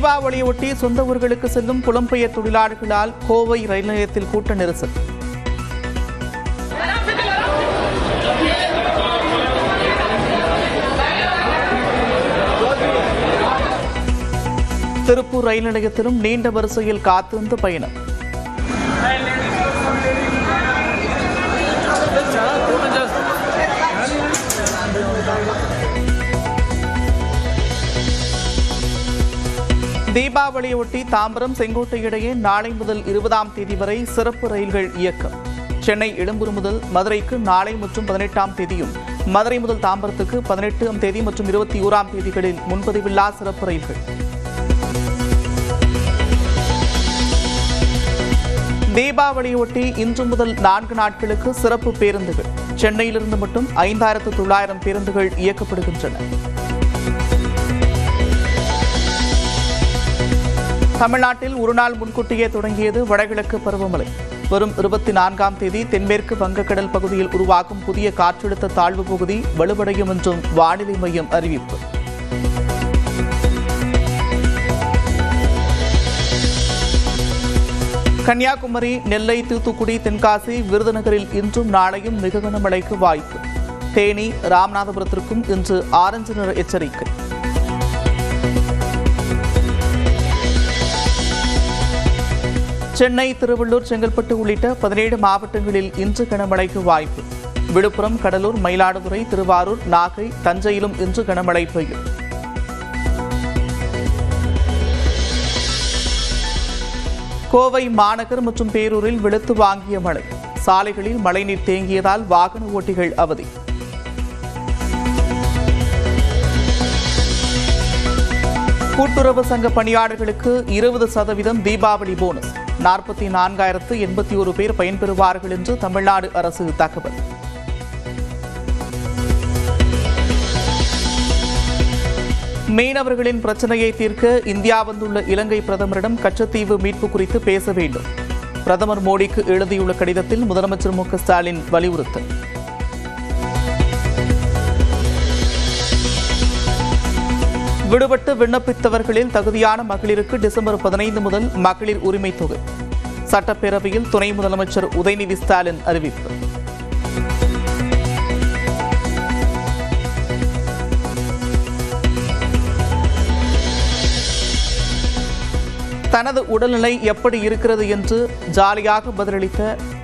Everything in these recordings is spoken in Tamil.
தீபாவளியொட்டி சொந்த ஊர்களுக்கு செல்லும் புலம்பெயர் தொழிலாளர்களால் கோவை ரயில் நிலையத்தில் கூட்ட நெரிசல். திருப்பூர் ரயில் நிலையத்திலும் நீண்ட வரிசையில் காத்திருந்த பயணம். தீபாவளியொட்டி தாம்பரம் செங்கோட்டை இடையே நாளை முதல் 20ஆம் தேதி வரை சிறப்பு ரயில்கள் இயக்கம். சென்னை எழும்பூர் முதல் மதுரைக்கு நாளை மற்றும் 18ஆம் தேதியும், மதுரை முதல் தாம்பரத்துக்கு 18ஆம் தேதி மற்றும் 21ஆம் தேதிகளில் முன்பதிவில்லா சிறப்பு ரயில்கள். தீபாவளியொட்டி இன்று முதல் 4 நாட்களுக்கு சிறப்பு பேருந்துகள். சென்னையிலிருந்து மட்டும் 5900 பேருந்துகள் இயக்கப்படுகின்றன. தமிழ்நாட்டில் ஒரு நாள் முன்கூட்டியே தொடங்கியது வடகிழக்கு பருவமழை. வரும் 24ஆம் தேதி தென்மேற்கு வங்கக்கடல் பகுதியில் உருவாகும் புதிய காற்றழுத்த தாழ்வு பகுதி வலுவடையும் என்றும் வானிலை மையம் அறிவிப்பு. கன்னியாகுமரி, நெல்லை, தூத்துக்குடி, தென்காசி, விருதுநகரில் இன்றும் நாளையும் மிக கனமழைக்கு வாய்ப்பு. தேனி, ராமநாதபுரத்திற்கும் இன்று ஆரஞ்சு நிற எச்சரிக்கை. சென்னை, திருவள்ளூர், செங்கல்பட்டு உள்ளிட்ட 17 மாவட்டங்களில் இன்று கனமழைக்கு வாய்ப்பு. விழுப்புரம், கடலூர், மயிலாடுதுறை, திருவாரூர், நாகை, தஞ்சையிலும் இன்று கனமழை பெய்யும். கோவை மாநகர் மற்றும் பேரூரில் வெளுத்து வாங்கிய மழை. சாலைகளில் மழைநீர் தேங்கியதால் வாகன ஓட்டிகள் அவதி. கூட்டுறவு சங்க பணியாளர்களுக்கு 20% தீபாவளி போனஸ். 44,081 பேர் பயன்பெறுவார்கள் என்று தமிழ்நாடு அரசு தகவல். மீனவர்களின் பிரச்சனையை தீர்க்க இந்தியா வந்துள்ள இலங்கை பிரதமரிடம் கச்சத்தீவு மீட்பு குறித்து பேச வேண்டும். பிரதமர் மோடிக்கு எழுதியுள்ள கடிதத்தில் முதலமைச்சர் மு க ஸ்டாலின் வலியுறுத்தல். விடுபட்டு விண்ணப்பித்தவர்களில் தகுதியான மகளிருக்கு டிசம்பர் 15 முதல் மகளிர் உரிமை தொகை. சட்டப்பேரவையில் துணை முதலமைச்சர் உதயநிதி ஸ்டாலின் அறிவிப்பு. தனது உடல்நிலை எப்படி இருக்கிறது என்று ஜாலியாக பதிலளித்த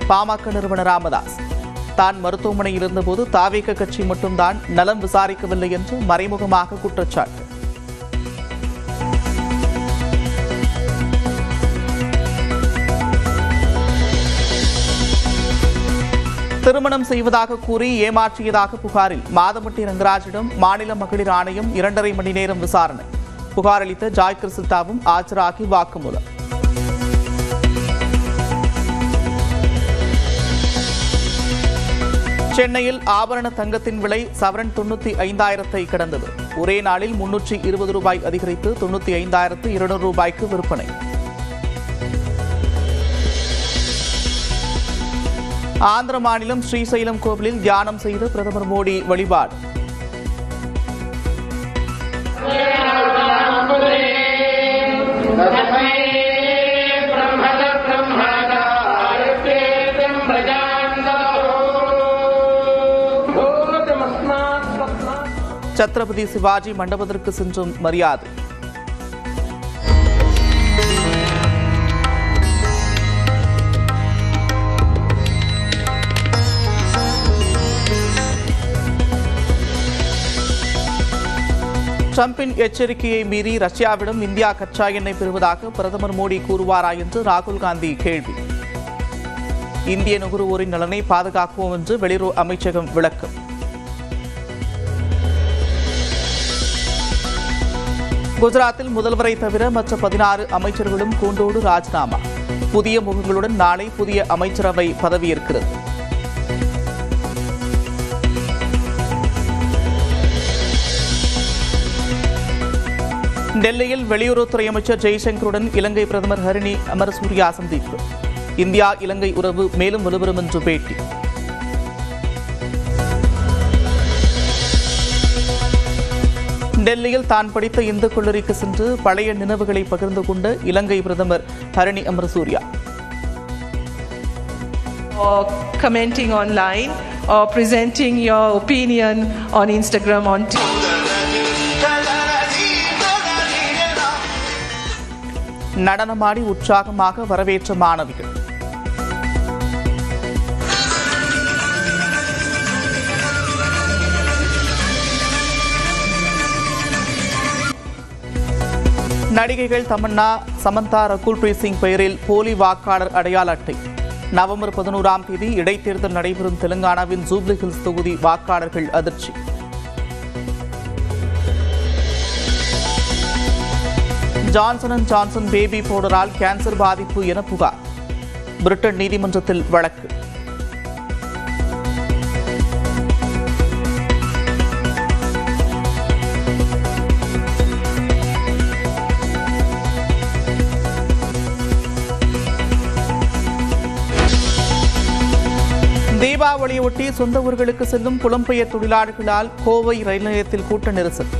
பாமக நிறுவனர் ராமதாஸ். தான் மருத்துவமனையில் இருந்தபோது தாவேக கட்சி மட்டும்தான் நலம் விசாரிக்கவில்லை என்று மறைமுகமாக குற்றச்சாட்டு. திருமணம் செய்வதாக கூறி ஏமாற்றியதாக புகாரில் மாதமட்டி ரங்கராஜிடம் மாநில மகளிர் ஆணையம் 2.5 மணி நேரம் விசாரணை. புகார் அளித்த ஜாய் கிறிஸ்தாவும் ஆஜராகி வாக்குமூலம். சென்னையில் ஆபரண தங்கத்தின் விலை சவரன் 95,000 கடந்தது. ஒரே நாளில் 320 ரூபாய் அதிகரித்து 95,200 ரூபாய்க்கு விற்பனை. ஆந்திர மாநிலம் ஸ்ரீசைலம் கோவிலில் தியானம் செய்த பிரதமர் மோடி வழிபாடு. சத்ரபதி சிவாஜி மண்டபத்திற்கு சென்றும் மரியாதை. ட்ரம்பின் எச்சரிக்கையை மீறி ரஷ்யாவிடம் இந்தியா கச்சா எண்ணெய் பெறுவதாக பிரதமர் மோடி கூறுவாரா என்று ராகுல் காந்தி கேள்வி. இந்திய நுகர்வோரின் நலனை பாதுகாக்குவோம் என்று வெளியுறவு அமைச்சகம் விளக்கம். குஜராத்தில் முதல்வரை தவிர மற்ற 16 அமைச்சர்களும் கூண்டோடு ராஜினாமா. புதிய முகங்களுடன் நாளை புதிய அமைச்சரவை பதவியேற்கிறது. டெல்லியில் வெளியுறவுத்துறை அமைச்சர் ஜெய்சங்கருடன் இலங்கை பிரதமர் ஹரிணி அமரசூரியா சந்திப்பு. இந்தியா இலங்கை உறவு மேலும் வலுப்பெறும் என்று பேட்டி. டெல்லியில் தான் படித்த இந்து கல்லூரிக்கு சென்று பழைய நினைவுகளை பகிர்ந்து கொண்ட இலங்கை பிரதமர் Harini Amarasuriya. Commenting online or presenting your opinion on Instagram on நடனமாடி உற்சாகமாக வரவேற்ற மாணவிகள். நடிகைகள் தமன்னா, சமந்தா, ரகுல் பிரீத் சிங் பெயரில் போலி வாக்காளர் அடையாள அட்டை. நவம்பர் 11ஆம் தேதி இடைத்தேர்தல் நடைபெறும் தெலுங்கானாவின் ஜூப்ளி ஹில்ஸ் தொகுதி வாக்காளர்கள் அதிர்ச்சி. ஜான்சன் அண்ட் ஜான்சன் பேபி பவுடரால் கேன்சர் பாதிப்பு என புகார். பிரிட்டன் நீதிமன்றத்தில் வழக்கு. தீபாவளியொட்டி சொந்த ஊர்களுக்கு செல்லும் புலம்பெயர் தொழிலாளர்களால் கோவை ரயில் நிலையத்தில் கூட்ட நெரிசல்.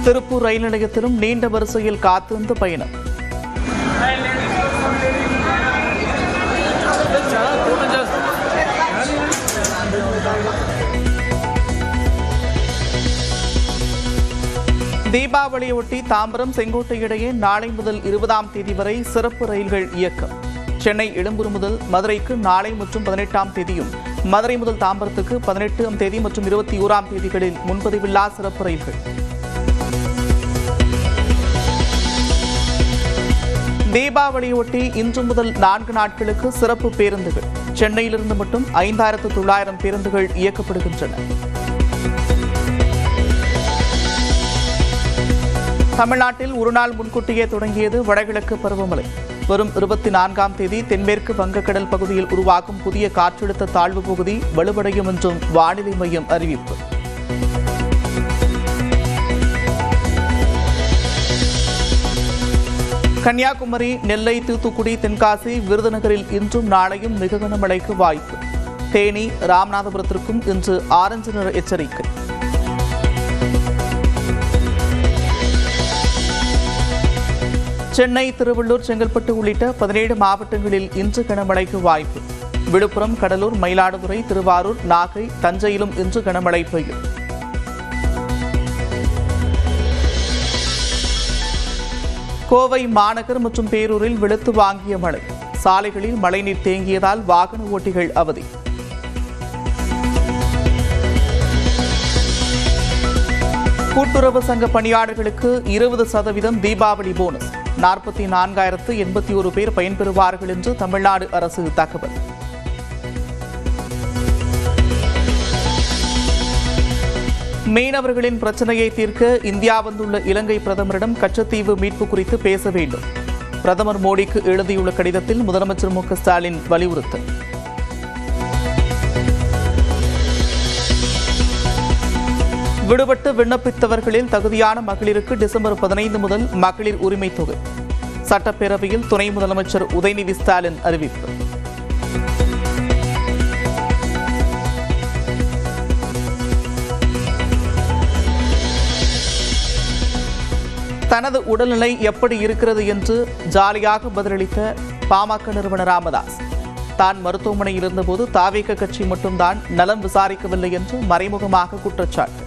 திருப்பூர் ரயில் நிலையத்திலும் நீண்ட வரிசையில் காத்திருந்த பயணம். தீபாவளியொட்டி தாம்பரம் செங்கோட்டை இடையே நாளை முதல் 20ஆம் தேதி வரை சிறப்பு ரயில்கள் இயக்கம். சென்னை எழும்பூர் முதல் மதுரைக்கு நாளை மற்றும் 18ஆம் தேதியும், மதுரை முதல் தாம்பரத்துக்கு 18ஆம் தேதி மற்றும் 21ஆம் தேதிகளில் முன்பதிவில்லா சிறப்பு ரயில்கள். தீபாவளியொட்டி இன்று முதல் 4 நாட்களுக்கு சிறப்பு பேருந்துகள். சென்னையிலிருந்து மட்டும் 5900 பேருந்துகள் இயக்கப்படுகின்றன. தமிழ்நாட்டில் ஒரு நாள் முன்கூட்டியே தொடங்கியது வடகிழக்கு பருவமழை. வரும் 24ஆம் தேதி தென்மேற்கு வங்கக்கடல் பகுதியில் உருவாகும் புதிய காற்றழுத்த தாழ்வு பகுதி வலுவடையும் என்றும் வானிலை மையம் அறிவிப்பு. கன்னியாகுமரி, நெல்லை, தூத்துக்குடி, தென்காசி, விருதுநகரில் இன்றும் நாளையும் மிக கனமழைக்கு வாய்ப்பு. தேனி, ராமநாதபுரத்திற்கும் இன்று ஆரஞ்சு நிற எச்சரிக்கை. சென்னை, திருவள்ளூர், செங்கல்பட்டு உள்ளிட்ட 17 மாவட்டங்களில் இன்று கனமழைக்கு வாய்ப்பு. விழுப்புரம், கடலூர், மயிலாடுதுறை, திருவாரூர், நாகை, தஞ்சையிலும் இன்று கனமழை பெய்யும். கோவை மாநகர் மற்றும் பேரூரில் வெளுத்து வாங்கிய மழை. சாலைகளில் மழைநீர் தேங்கியதால் வாகன ஓட்டிகள் அவதி. கூட்டுறவு சங்க பணியாளர்களுக்கு 20% தீபாவளி போனஸ். 44,081 பேர் பயன்பெறுவார்கள் என்று தமிழ்நாடு அரசு தகவல். மீனவர்களின் பிரச்சனையை தீர்க்க இந்தியா வந்துள்ள இலங்கை பிரதமரிடம் கச்சத்தீவு மீட்பு குறித்து பேச வேண்டும். பிரதமர் மோடிக்கு எழுதியுள்ள கடிதத்தில் முதலமைச்சர் மு க ஸ்டாலின் வலியுறுத்தல். விடுபட்டு விண்ணப்பித்தவர்களில் தகுதியான மகளிருக்கு டிசம்பர் 15 முதல் மகளிர் உரிமை தொகை. சட்டப்பேரவையில் துணை முதலமைச்சர் உதயநிதி ஸ்டாலின் அறிவிப்பு. தனது உடல்நிலை எப்படி இருக்கிறது என்று ஜாலியாக பதிலளித்த பாமக நிறுவனர் ராமதாஸ். தான் மருத்துவமனையில் இருந்தபோது தாவேக கட்சி மட்டும்தான் நலம் விசாரிக்கவில்லை என்று மறைமுகமாக குற்றச்சாட்டு.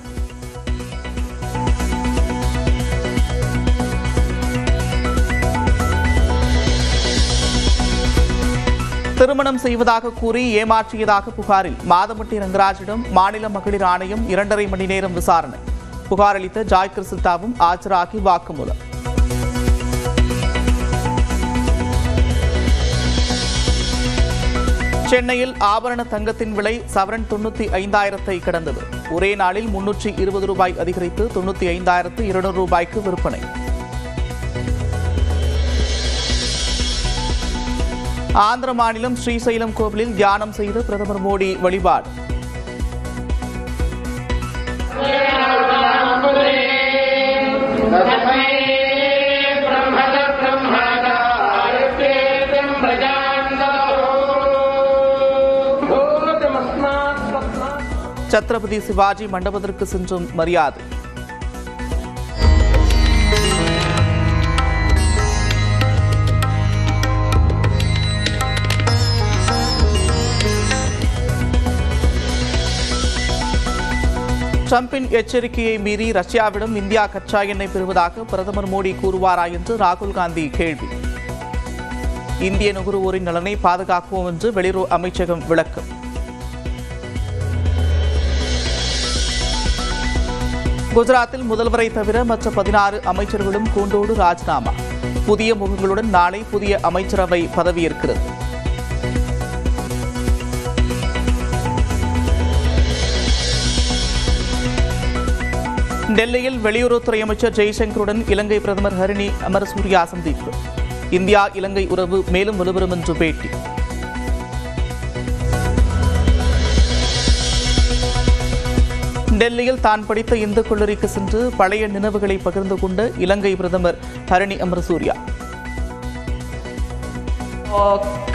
திருமணம் செய்வதாக கூறி ஏமாற்றியதாக புகாரில் மாதமட்டி ரங்கராஜிடம் மாநில மகளிர் ஆணையம் 2.5 மணி நேரம் விசாரணை. புகார் அளித்த ஜாய் கிறிஸ்தாவும் ஆஜராகி வாக்குமூலம். சென்னையில் ஆபரண தங்கத்தின் விலை சவரன் 95,000 கடந்தது. ஒரே நாளில் 320 ரூபாய் அதிகரித்து 95,200 ரூபாய்க்கு விற்பனை. ஆந்திர மாநிலம் ஸ்ரீசைலம் கோவிலில் தியானம் செய்த பிரதமர் மோடி வழிபாடு. சத்ரபதி சிவாஜி மண்டபத்திற்கு சென்றும் மரியாதை. ட்ரம்பின் எச்சரிக்கையை மீறி ரஷ்யாவிடம் இந்தியா கச்சா எண்ணெய் பெறுவதாக பிரதமர் மோடி கூறுவாரா என்று ராகுல் காந்தி கேள்வி. இந்திய நுகர்வோரின் நலனை பாதுகாப்போம் என்று வெளியுறவு அமைச்சகம் விளக்கம். குஜராத்தில் முதல்வரை தவிர மற்ற 16 அமைச்சர்களும் கூண்டோடு ராஜினாமா. புதிய முகங்களுடன் நாளை புதிய அமைச்சரவை பதவியேற்கிறது. டெல்லியில் வெளியுறவுத்துறை அமைச்சர் ஜெய்சங்கருடன் இலங்கை பிரதமர் ஹரிணி அமரசூரியா சந்திப்பு. இந்தியா இலங்கை உறவு மேலும் வலுப்பெறும் என்று பேட்டி. டெல்லியில் தான் படித்த இந்து கல்லூரிக்கு சென்று பழைய நினைவுகளை பகிர்ந்து கொண்ட இலங்கை பிரதமர் Harini Amarasuriya.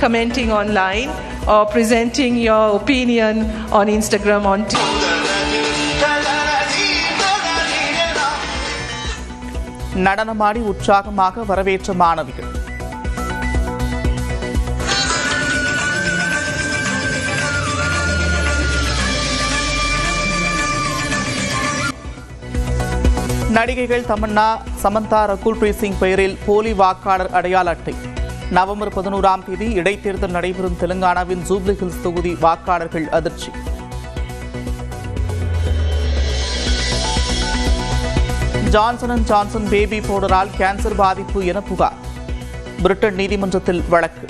Commenting online or presenting your opinion on Instagram on நடனமாடி உற்சாகமாக வரவேற்ற மாணவிகள். நடிகைகள் தமன்னா, சமந்தா, ரகுல் பிரீத் சிங் பெயரில் போலி வாக்காளர் அடையாள அட்டை. நவம்பர் 11ஆம் தேதி இடைத்தேர்தல் நடைபெறும் தெலுங்கானாவின் ஜூப்ளி ஹில்ஸ் தொகுதி வாக்காளர்கள் அதிர்ச்சி. ஜான்சன் அண்ட் ஜான்சன் பேபி பவுடரால் கேன்சர் பாதிப்பு என புகார். பிரிட்டன் நீதிமன்றத்தில் வழக்கு.